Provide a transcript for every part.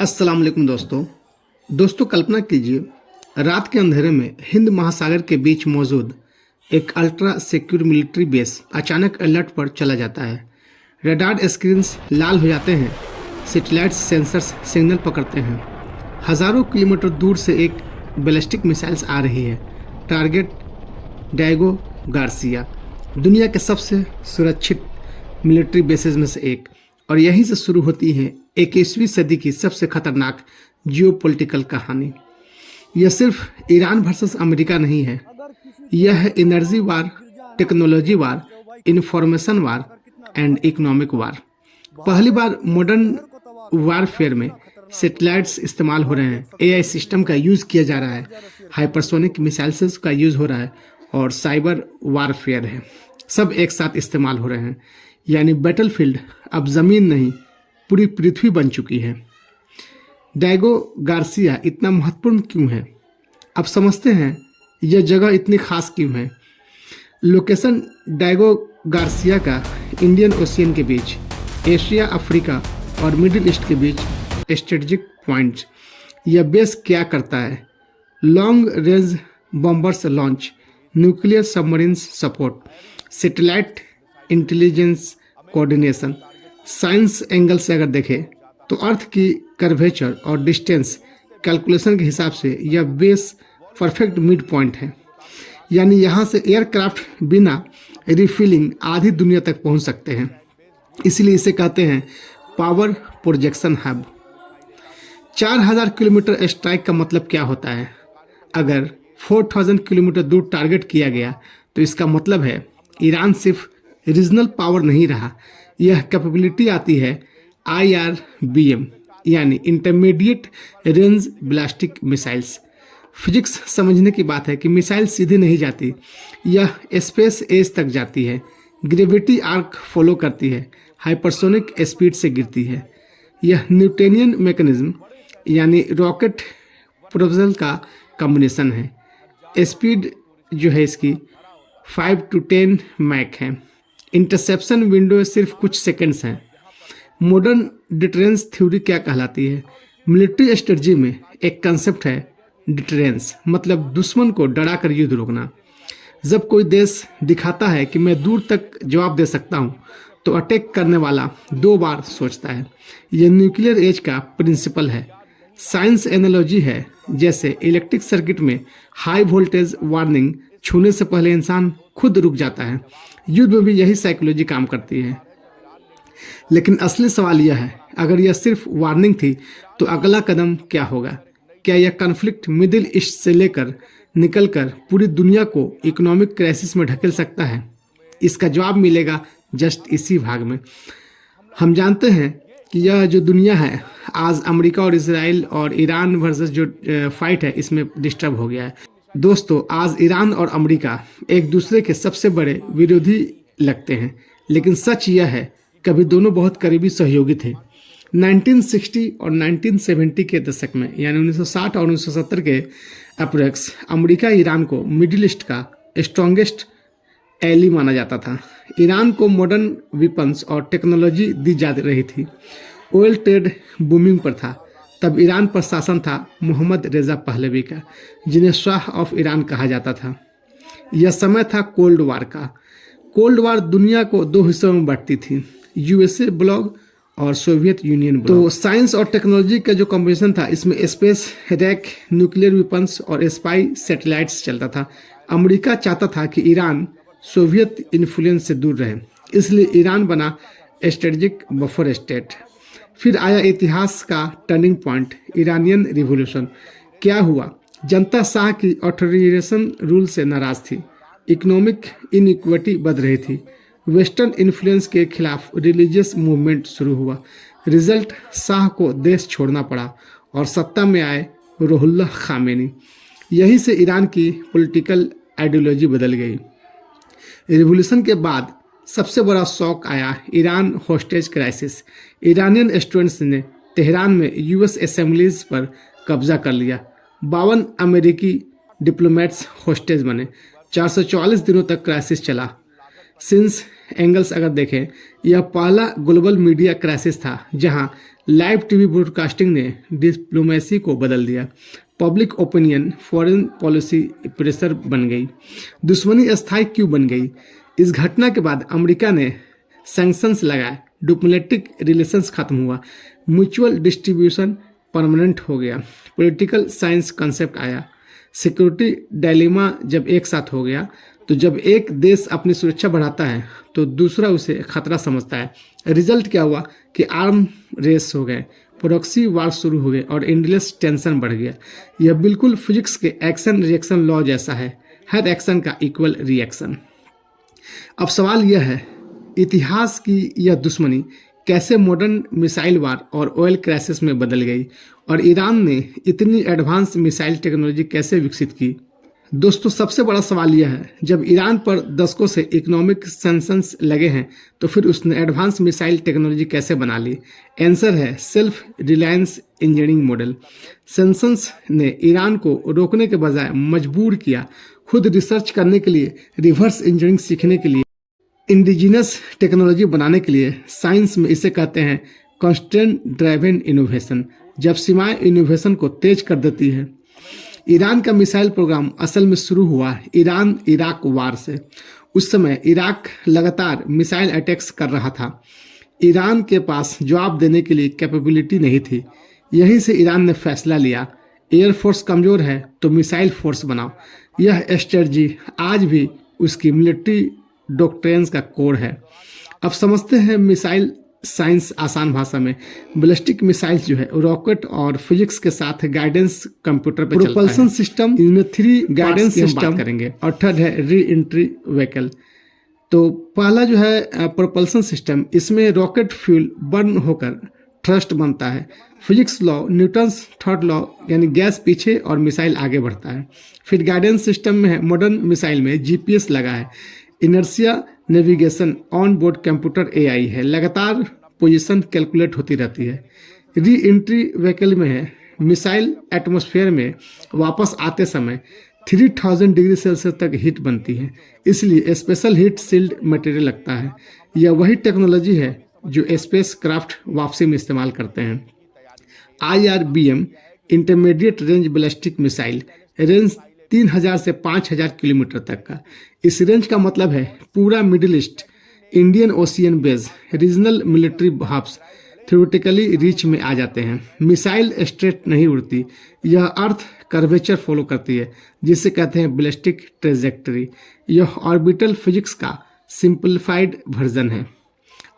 अस्सलाम वालेकुम दोस्तों कल्पना कीजिए रात के अंधेरे में हिंद महासागर के बीच मौजूद एक अल्ट्रा सिक्योर मिलिट्री बेस अचानक अलर्ट पर चला जाता है। रडार स्क्रीन्स लाल हो जाते हैं, सैटेलाइट सेंसर्स सिग्नल पकड़ते हैं। हज़ारों किलोमीटर दूर से एक बैलिस्टिक मिसाइल्स आ रही है। टारगेट डायगो गार्सिया, दुनिया के सबसे सुरक्षित मिलिट्री बेसेस में से एक, और यहीं से शुरू होती है 21वीं सदी की सबसे खतरनाक जियोपॉलिटिकल कहानी। यह सिर्फ ईरान वर्सेस अमेरिका नहीं है, यह है energy war, technology war, information war and economic war. पहली बार मॉडर्न वारफेयर में सैटेलाइट्स इस्तेमाल हो रहे हैं, एआई सिस्टम का यूज़ किया जा रहा है, हाइपरसोनिक मिसाइल्स का यूज़ हो रहा है और साइबर वारफेयर है। सब एक साथ इस्तेमाल हो रहे हैं, यानी बैटलफील्ड अब ज़मीन नहीं पूरी पृथ्वी बन चुकी है। डायगो गार्सिया इतना महत्वपूर्ण क्यों है, अब समझते हैं यह जगह इतनी खास क्यों है। लोकेशन डायगो गार्सिया का इंडियन ओशियन के बीच, एशिया, अफ्रीका और मिडिल ईस्ट के बीच स्ट्रेटजिक पॉइंट। यह बेस क्या करता है? Long range bombers launch, nuclear submarines support, satellite intelligence coordination. Science angle से अगर देखें तो अर्थ की कर्वेचर और डिस्टेंस कैलकुलेशन के हिसाब से यह बेस परफेक्ट मिड पॉइंट है, यानी यहाँ से एयरक्राफ्ट बिना रिफिलिंग आधी दुनिया तक पहुँच सकते हैं। इसलिए इसे कहते हैं power projection hub. 4000 kilometre strike का मतलब क्या होता है? अगर 4000 किलोमीटर दूर टारगेट किया गया तो इसका मतलब है ईरान सिर्फ रीजनल पावर नहीं रहा, यह कैपेबिलिटी आती है IRBM यानी intermediate range ballistic missiles. Physics समझने की बात है कि मिसाइल सीधे नहीं जाती, यह स्पेस एज तक जाती है, ग्रेविटी आर्क फॉलो करती है, हाइपरसोनिक स्पीड से गिरती है। यह न्यूटोनियन मैकेनिज्म यानी रॉकेट प्रोपल्शन का कॉम्बिनेशन है। स्पीड जो है इसकी 5 to 10 मैक है। इंटरसेप्शन विंडो सिर्फ कुछ सेकंड्स हैं। मॉडर्न डिटरेंस थ्योरी क्या कहलाती है? मिलिट्री स्ट्रेटजी में एक कंसेप्ट है डिटरेंस, मतलब दुश्मन को डरा कर युद्ध रोकना। जब कोई देश दिखाता है कि मैं दूर तक जवाब दे सकता हूँ तो अटैक करने वाला 2 बार सोचता है। यह न्यूक्लियर एज का प्रिंसिपल है। साइंस एनालॉजी है, जैसे इलेक्ट्रिक सर्किट में हाई वोल्टेज वार्निंग छूने से पहले इंसान खुद रुक जाता है। युद्ध में भी यही साइकोलॉजी काम करती है। लेकिन असली सवाल यह है, अगर यह सिर्फ वार्निंग थी तो अगला कदम क्या होगा? क्या यह कॉन्फ्लिक्ट मिडिल ईस्ट से लेकर निकलकर पूरी दुनिया को इकोनॉमिक क्राइसिस में ढकेल सकता है? इसका जवाब मिलेगा जस्ट इसी भाग में। हम जानते हैं कि यह जो दुनिया है आज अमेरिका और इजराइल और ईरान वर्सेस जो फाइट है इसमें डिस्टर्ब हो गया है। दोस्तों, आज ईरान और अमेरिका एक दूसरे के सबसे बड़े विरोधी लगते हैं, लेकिन सच यह है कभी दोनों बहुत करीबी सहयोगी थे। 1960 और 1970 के दशक में, यानी 1960 और 1970 के अप्रोक्स, अमेरिका ईरान को मिडिल ईस्ट का स्ट्रॉन्गेस्ट एली माना जाता था। ईरान को मॉडर्न वेपन्स और टेक्नोलॉजी दी जा रही थी। ऑयल ट्रेड बूमिंग पर था। तब ईरान पर शासन था मोहम्मद रेजा पहलवी का, जिन्हें शाह ऑफ ईरान कहा जाता था। यह समय था कोल्ड वार का। कोल्ड वार दुनिया को 2 हिस्सों में बांटती थी, USA ब्लॉक और सोवियत यूनियन ब्लॉक। तो साइंस और टेक्नोलॉजी का जो कॉम्बिनेशन था, इसमें स्पेस रैक, न्यूक्लियर वेपन्स और स्पाई सैटेलाइट्स चलता था। अमेरिका चाहता था कि ईरान सोवियत इन्फ्लुएंस से दूर रहे, इसलिए ईरान बना स्ट्रेटजिक बफर स्टेट। फिर आया इतिहास का टर्निंग पॉइंट, ईरानियन रिवॉल्यूशन। क्या हुआ? जनता शाह की ऑथोरिटेरियन रूल से नाराज थी, इकोनॉमिक इनइक्वालिटी बढ़ रही थी, वेस्टर्न इन्फ्लुएंस के खिलाफ रिलीजियस मूवमेंट शुरू हुआ। रिजल्ट, शाह को देश छोड़ना पड़ा और सत्ता में आए रुहुल्लाह खामेनी। यहीं से ईरान की पॉलिटिकल आइडियोलॉजी बदल गई। रिवॉल्यूशन के बाद सबसे बड़ा शौक आया Iran hostage crisis. Iranian students ने तेहरान में US असेंबलीज पर कब्जा कर लिया। 52 अमेरिकी डिप्लोमेट्स होस्टेज बने। 444 दिनों तक क्राइसिस चला। सिंस एंगल्स अगर देखें, यह पहला ग्लोबल मीडिया क्राइसिस था जहां लाइव टीवी ब्रॉडकास्टिंग ने डिप्लोमेसी को बदल दिया। Public opinion foreign policy pressure बन गई। दुश्मनी अस्थायी क्यों बन गई? इस घटना के बाद अमेरिका ने सैंक्शंस लगाए, डिप्लोमेटिक रिलेशंस खत्म हुआ, म्यूचुअल डिस्ट्रीब्यूशन परमानेंट हो गया, पॉलिटिकल साइंस कॉन्सेप्ट आया, सिक्योरिटी डायलेमा जब एक साथ हो गया, तो जब एक देश अपनी सुरक्षा बढ़ाता है तो दूसरा उसे खतरा समझता है। रिजल्ट क्या हुआ कि आर्म रेस हो गए, प्रॉक्सी वार शुरू हो गए और एंडलेस टेंशन बढ़ गया। यह बिल्कुल फिजिक्स के एक्शन रिएक्शन लॉ जैसा है, हर एक्शन का इक्वल रिएक्शन। अब सवाल यह है, इतिहास की यह दुश्मनी कैसे मॉडर्न मिसाइल वार और ऑयल क्राइसिस में बदल गई और ईरान ने इतनी एडवांस मिसाइल टेक्नोलॉजी कैसे विकसित की? दोस्तों, सबसे बड़ा सवाल यह है, जब ईरान पर दशकों से इकोनॉमिक सैंक्शंस लगे हैं तो फिर उसने एडवांस मिसाइल टेक्नोलॉजी कैसे बना ली? आंसर है self reliance engineering model. Sanctions ने ईरान को रोकने के बजाय मजबूर किया खुद रिसर्च करने के लिए, रिवर्स इंजीनियरिंग सीखने के लिए, इंडिजिनस टेक्नोलॉजी बनाने के लिए। साइंस में इसे कहते हैं कॉन्स्टेंट ड्राइवन इनोवेशन, जब सीमाएं इनोवेशन को तेज कर देती है। ईरान का मिसाइल प्रोग्राम असल में शुरू हुआ ईरान इराक वार से। उस समय इराक लगातार मिसाइल अटैक्स कर रहा था। ईरान के पास जवाब देने के लिए कैपेबिलिटी नहीं थी। यहीं से ईरान ने फैसला लिया, एयरफोर्स कमज़ोर है तो मिसाइल फोर्स बनाओ। यह स्ट्रेटजी आज भी उसकी मिलिट्री डॉक्ट्रिन्स का कोड है। अब समझते हैं मिसाइल साइंस आसान भाषा में। बैलिस्टिक मिसाइल जो है रॉकेट और फिजिक्स के साथ गाइडेंस कंप्यूटर पे चलता है। प्रोपल्सन सिस्टम, इनमें 3 गाइडेंस सिस्टम करेंगे और थर्ड है री एंट्री व्हीकल। तो पहला जो है प्रोपल्सन सिस्टम, इसमें रॉकेट फ्यूल बर्न होकर थ्रस्ट बनता है। Physics law, Newton's third law, यानी गैस पीछे और मिसाइल आगे बढ़ता है। फिर गाइडेंस सिस्टम में है, मॉडर्न मिसाइल में जीपीएस लगा है, inertia navigation, on board computer AI है, लगातार पोजीशन कैलकुलेट होती रहती है। री एंट्री व्हीकल में है, मिसाइल एटमॉस्फेयर में वापस आते समय 3000 डिग्री सेल्सियस तक हीट बनती है, इसलिए स्पेशल हीट सील्ड मटेरियल लगता है। यह वही टेक्नोलॉजी है जो स्पेस क्राफ्ट वापसी में इस्तेमाल करते हैं। IRBM intermediate range ballistic missile, range 3000 से 5000 किलोमीटर तक का। इस रेंज का मतलब है पूरा Middle East, Indian Ocean base, regional military hubs theoretically reach में आ जाते हैं। मिसाइल स्ट्रेट नहीं उड़ती, यह अर्थ कर्वेचर फॉलो करती है, जिसे कहते हैं बैलिस्टिक ट्रेजेक्टरी। यह ऑर्बिटल फिजिक्स का सिंपलीफाइड वर्जन है।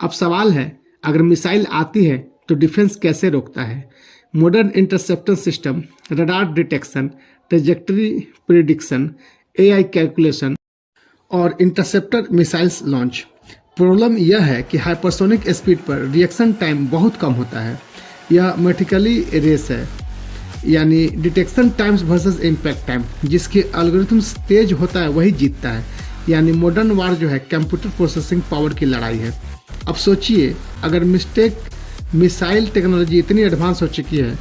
अब सवाल है, अगर मिसाइल आती है तो डिफेंस कैसे रोकता है? Modern interceptor system, radar detection, trajectory prediction, AI calculation और इंटरसेप्टर मिसाइल्स लॉन्च। प्रॉब्लम यह है कि हाइपरसोनिक स्पीड पर रिएक्शन टाइम बहुत कम होता है। यह मैथमेटिकली रेस है, यानी detection times versus impact time. जिसके एल्गोरिथम्स तेज होता है वही जीतता है। यानी मॉडर्न वार जो है कंप्यूटर प्रोसेसिंग पावर की लड़ाई है। अब सोचिए, अगर मिसाइल टेक्नोलॉजी इतनी एडवांस हो चुकी है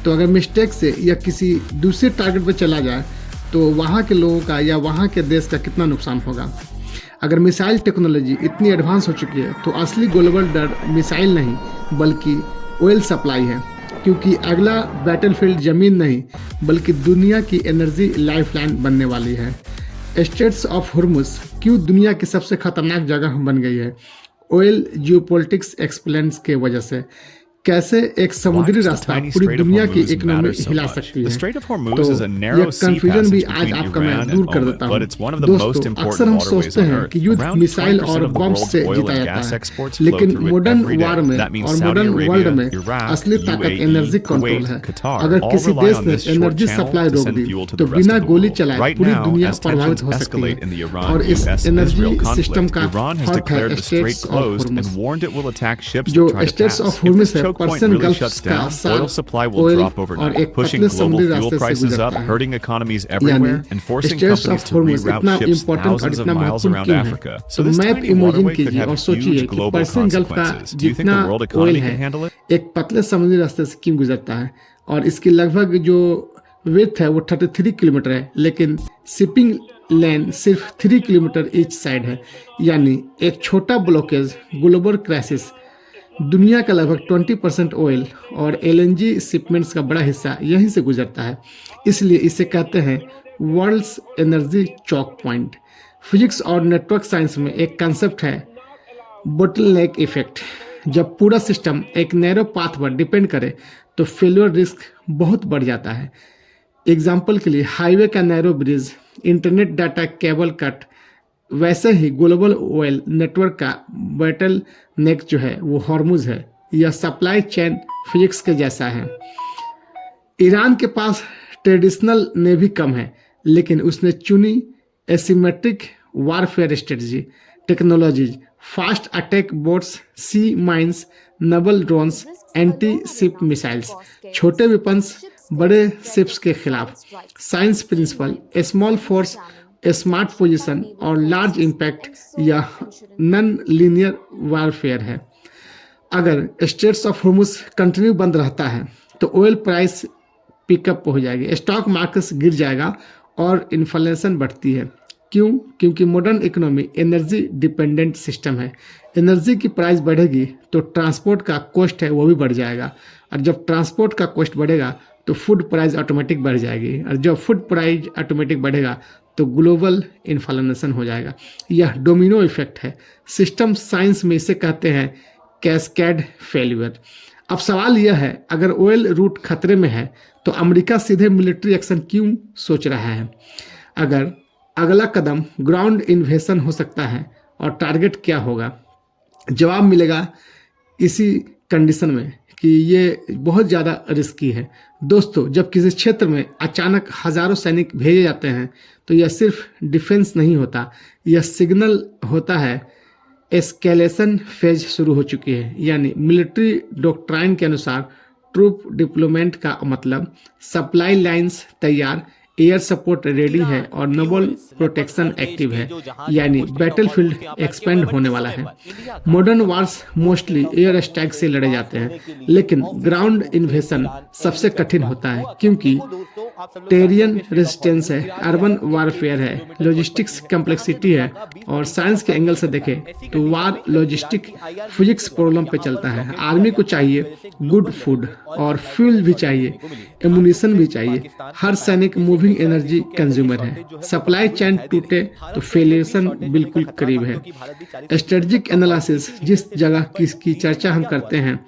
तो अगर मिस्टेक से या किसी दूसरे टारगेट पर चला जाए तो वहाँ के लोगों का या वहाँ के देश का कितना नुकसान होगा। अगर मिसाइल टेक्नोलॉजी इतनी एडवांस हो चुकी है तो असली ग्लोबल डर मिसाइल नहीं बल्कि ऑयल सप्लाई है, क्योंकि अगला बैटलफील्ड जमीन नहीं बल्कि दुनिया की एनर्जी लाइफलाइन बनने वाली है। स्ट्रेट्स ऑफ हॉर्मुज क्यों दुनिया की सबसे खतरनाक जगह बन गई है? ऑयल जियोपॉलिटिक्स एक्सप्लेन्स के वजह से। कैसे एक समुद्री रास्ता पूरी दुनिया की इकोनॉमी हिला सकती है। तो यह कंफ्यूजन भी आज आपका मैं दूर कर देता हूँ। दोस्तों, अक्सर हम सोचते हैं कि युद्ध मिसाइल और बम से जीता जाता है, लेकिन मॉडर्न वार में और मॉडर्न वर्ल्ड में असली ताकत एनर्जी कंट्रोल है। अगर किसी देश ने एनर्जी सप्लाई रोक दी तो बिना गोली चलाए पूरी दुनिया प्रभावित हो सकती है। और इस एनर्जी सिस्टम का हॉट है स्ट्रेट्स ऑफ हॉर्मुज। जो स्ट्रेट्स ऑफ हॉर्मुज है पर्शियन गल्फ का oil supply will drop overnight, pushing global fuel prices up, hurting economies everywhere, and forcing companies to reroute ships thousands of miles around Africa. So this tiny waterway could have huge global consequences. Do you think the world economy can handle it? एक पतले समुद्री रास्ते से क्यों गुजरता है और इसकी लगभग जो विड्थ है वो 33 किलोमीटर है, लेकिन शिपिंग लेन सिर्फ 3 किलोमीटर ईच साइड है। यानी एक छोटा ब्लॉकेज ग्लोबल क्राइसिस, दुनिया का लगभग 20% ऑयल और एलएनजी शिपमेंट्स का बड़ा हिस्सा यहीं से गुजरता है। इसलिए इसे कहते हैं world's energy choke point. Physics और नेटवर्क साइंस में एक कंसेप्ट है बोटलनेक इफेक्ट। जब पूरा सिस्टम एक नैरो पाथ पर डिपेंड करे तो फेलियर रिस्क बहुत बढ़ जाता है। एग्जाम्पल के लिए हाईवे का narrow bridge, internet data cable cut, वैसे ही ग्लोबल ऑयल नेटवर्क का बैटल नेक जो है वो हॉर्मुज है। यह सप्लाई चेन फिजिक्स के जैसा है। ईरान के पास ट्रेडिशनल नेवी कम है, लेकिन उसने चुनी asymmetric warfare strategy, technologies, fast attack boats, sea mines, naval drones, anti ship missiles, छोटे वेपन्स बड़े शिप्स के खिलाफ, science principle, small force, smart position और लार्ज इम्पैक्ट या नॉन लीनियर वारफेयर है। अगर स्ट्रेट्स ऑफ हॉर्मुज कंटिन्यू बंद रहता है तो ऑयल प्राइस पिकअप हो जाएगी, स्टॉक मार्केट गिर जाएगा और इन्फ्लेशन बढ़ती है। क्यों? क्योंकि modern economy energy dependent system है। एनर्जी की प्राइस बढ़ेगी तो ट्रांसपोर्ट का कॉस्ट है वो भी बढ़ जाएगा, और जब ट्रांसपोर्ट का कॉस्ट बढ़ेगा तो फूड प्राइस ऑटोमेटिक बढ़ जाएगी, और जब फूड प्राइस ऑटोमेटिक बढ़ेगा तो ग्लोबल इन्फ्लेशन हो जाएगा। यह डोमिनो इफेक्ट है। सिस्टम साइंस में इसे कहते हैं कैस्केड फेलियर। अब सवाल यह है, अगर ऑयल रूट खतरे में है तो अमेरिका सीधे मिलिट्री एक्शन क्यों सोच रहा है? अगर अगला कदम ग्राउंड इन्वेशन हो सकता है और टारगेट क्या होगा? जवाब मिलेगा इसी कंडीशन में कि ये बहुत ज़्यादा रिस्की है। दोस्तों, जब किसी क्षेत्र में अचानक हजारों सैनिक भेजे जाते हैं तो यह सिर्फ डिफेंस नहीं होता, यह सिग्नल होता है एस्केलेशन फेज शुरू हो चुकी है। यानी मिलिट्री डॉक्ट्राइन के अनुसार ट्रूप डिप्लॉयमेंट का मतलब सप्लाई लाइंस तैयार, एयर सपोर्ट रेडी है और नोबल प्रोटेक्शन एक्टिव है, यानी बैटलफील्ड एक्सपेंड होने वाला है। Modern wars mostly air strike से लड़े जाते हैं, लेकिन ग्राउंड इन्वेशन सबसे कठिन होता है क्योंकि टेरियन रेजिस्टेंस है, अर्बन वारफेयर है, लॉजिस्टिक्स कम्प्लेक्सिटी है, और साइंस के एंगल से देखें तो वार लॉजिस्टिक फिजिक्स प्रॉब्लम पे चलता है। आर्मी को चाहिए गुड फूड और फ्यूल भी चाहिए, एमुनिशन भी चाहिए। हर सैनिक मूविंग एनर्जी कंज्यूमर है। सप्लाई चेन टूटे तो फेलियरेशन बिल्कुल करीब है। स्ट्रेटेजिक एनालिसिस, जिस जगह की चर्चा हम करते हैं,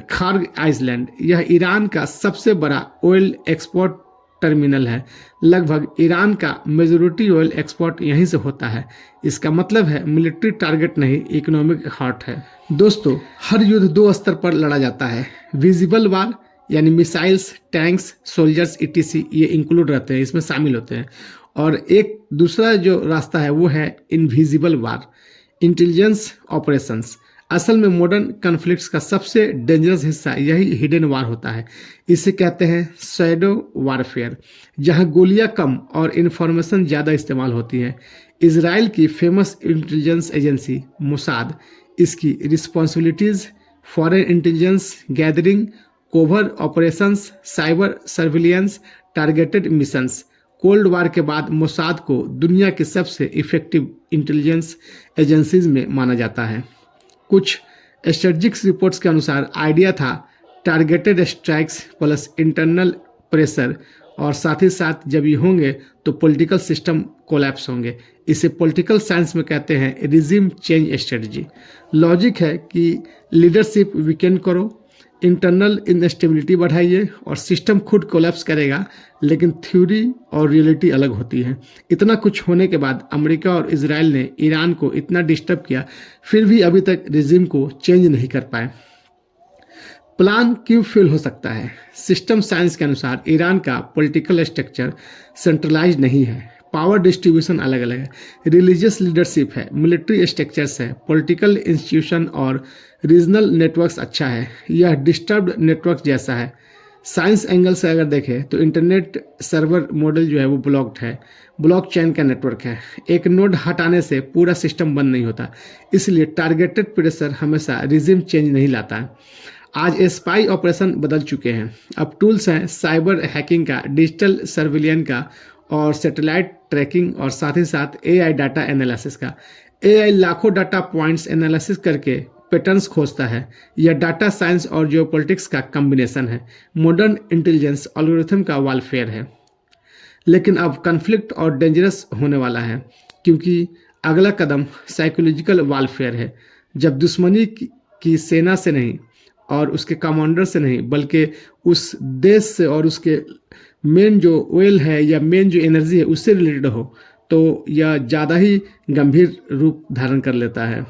खार्ग आइसलैंड, यह ईरान का सबसे बड़ा ऑयल एक्सपोर्ट टर्मिनल है। लगभग ईरान का मेजोरिटी ऑयल एक्सपोर्ट यहीं से होता है। इसका मतलब है मिलिट्री टारगेट नहीं, इकोनॉमिक हार्ट है। दोस्तों, हर युद्ध दो स्तर पर लड़ा जाता है। विजिबल वार यानी मिसाइल्स, टैंक्स, सोल्जर्स इटीसी ये इंक्लूड रहते हैं, इसमें शामिल होते हैं। और एक दूसरा जो रास्ता है वो है इनविजिबल वार, इंटेलिजेंस ऑपरेशंस। असल में मॉडर्न कॉन्फ्लिक्ट्स का सबसे डेंजरस हिस्सा यही हिडन वार होता है। इसे कहते हैं शैडो वारफेयर, जहां गोलियां कम और इन्फॉर्मेशन ज़्यादा इस्तेमाल होती है। इजराइल की फेमस इंटेलिजेंस एजेंसी मोसाद, इसकी responsibilities foreign intelligence gathering, covert operations, cyber surveillance, targeted missions. Cold war के बाद मोसाद को दुनिया की सबसे इफेक्टिव इंटेलिजेंस एजेंसीज में माना जाता है। कुछ स्ट्रेटजिक रिपोर्ट्स के अनुसार आइडिया था targeted strikes plus internal pressure, और साथ ही साथ जब ये होंगे तो पॉलिटिकल सिस्टम कोलैप्स होंगे। इसे पॉलिटिकल साइंस में कहते हैं रिजिम चेंज स्ट्रेटजी। लॉजिक है कि लीडरशिप वीकेंड करो, इंटरनल इंस्टेबिलिटी बढ़ाइए और सिस्टम खुद कोलैप्स करेगा, लेकिन थ्योरी और रियलिटी अलग होती है। इतना कुछ होने के बाद अमेरिका और इजराइल ने ईरान को इतना डिस्टर्ब किया, फिर भी अभी तक रिजिम को चेंज नहीं कर पाए। प्लान क्यों फेल हो सकता है? सिस्टम साइंस के अनुसार ईरान का पॉलिटिकल स्ट्रक्चर सेंट्रलाइज नहीं है, पावर डिस्ट्रीब्यूशन अलग अलग है, रिलीजियस लीडरशिप है, मिलिट्री स्ट्रक्चर्स है, पॉलिटिकल इंस्टीट्यूशन और रीजनल नेटवर्क्स अच्छा है। यह डिस्टर्ब्ड नेटवर्क जैसा है। साइंस एंगल से अगर देखें तो इंटरनेट सर्वर मॉडल जो है वो ब्लॉक्ड है, ब्लॉक चेन का नेटवर्क है। एक नोड हटाने से पूरा सिस्टम बंद नहीं होता, इसलिए टारगेटेड प्रेशर हमेशा रिजिम चेंज नहीं लाता है। आज स्पाई ऑपरेशन बदल चुके हैं। अब टूल्स हैं साइबर हैकिंग का, डिजिटल सर्विलियन का और सैटेलाइट ट्रैकिंग और साथ ही साथ एआई डाटा एनालिसिस का। एआई लाखों डाटा पॉइंट्स एनालिसिस करके पैटर्न्स खोजता है। यह डाटा साइंस और जियोपॉलिटिक्स का कॉम्बिनेशन है। मॉडर्न इंटेलिजेंस एल्गोरिथम का वारफेयर है। लेकिन अब कन्फ्लिक्ट और डेंजरस होने वाला है, क्योंकि अगला कदम साइकोलॉजिकल वारफेयर है। जब दुश्मनी की सेना से नहीं और उसके कमांडर से नहीं, बल्कि उस देश से और उसके मेन जो ऑयल है या मेन जो एनर्जी है उससे रिलेटेड हो, तो यह ज़्यादा ही गंभीर रूप धारण कर लेता है।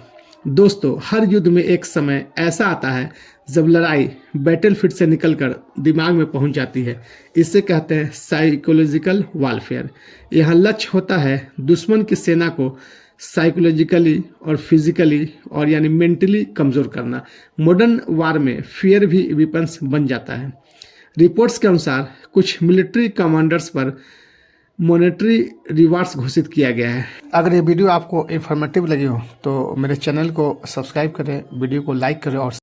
दोस्तों, हर युद्ध में एक समय ऐसा आता है जब लड़ाई बैटलफील्ड से निकलकर दिमाग में पहुंच जाती है। इसे कहते हैं साइकोलॉजिकल वारफेयर। यहाँ लक्ष्य होता है दुश्मन की सेना को साइकोलॉजिकली और फिजिकली और यानी मेंटली कमज़ोर करना। मॉडर्न वार में फियर भी वेपन्स बन जाता है। रिपोर्ट्स के अनुसार कुछ मिलिट्री कमांडर्स पर मॉनेटरी रिवार्ड्स घोषित किया गया है। अगर ये वीडियो आपको इन्फॉर्मेटिव लगी हो तो मेरे चैनल को सब्सक्राइब करें, वीडियो को लाइक करें और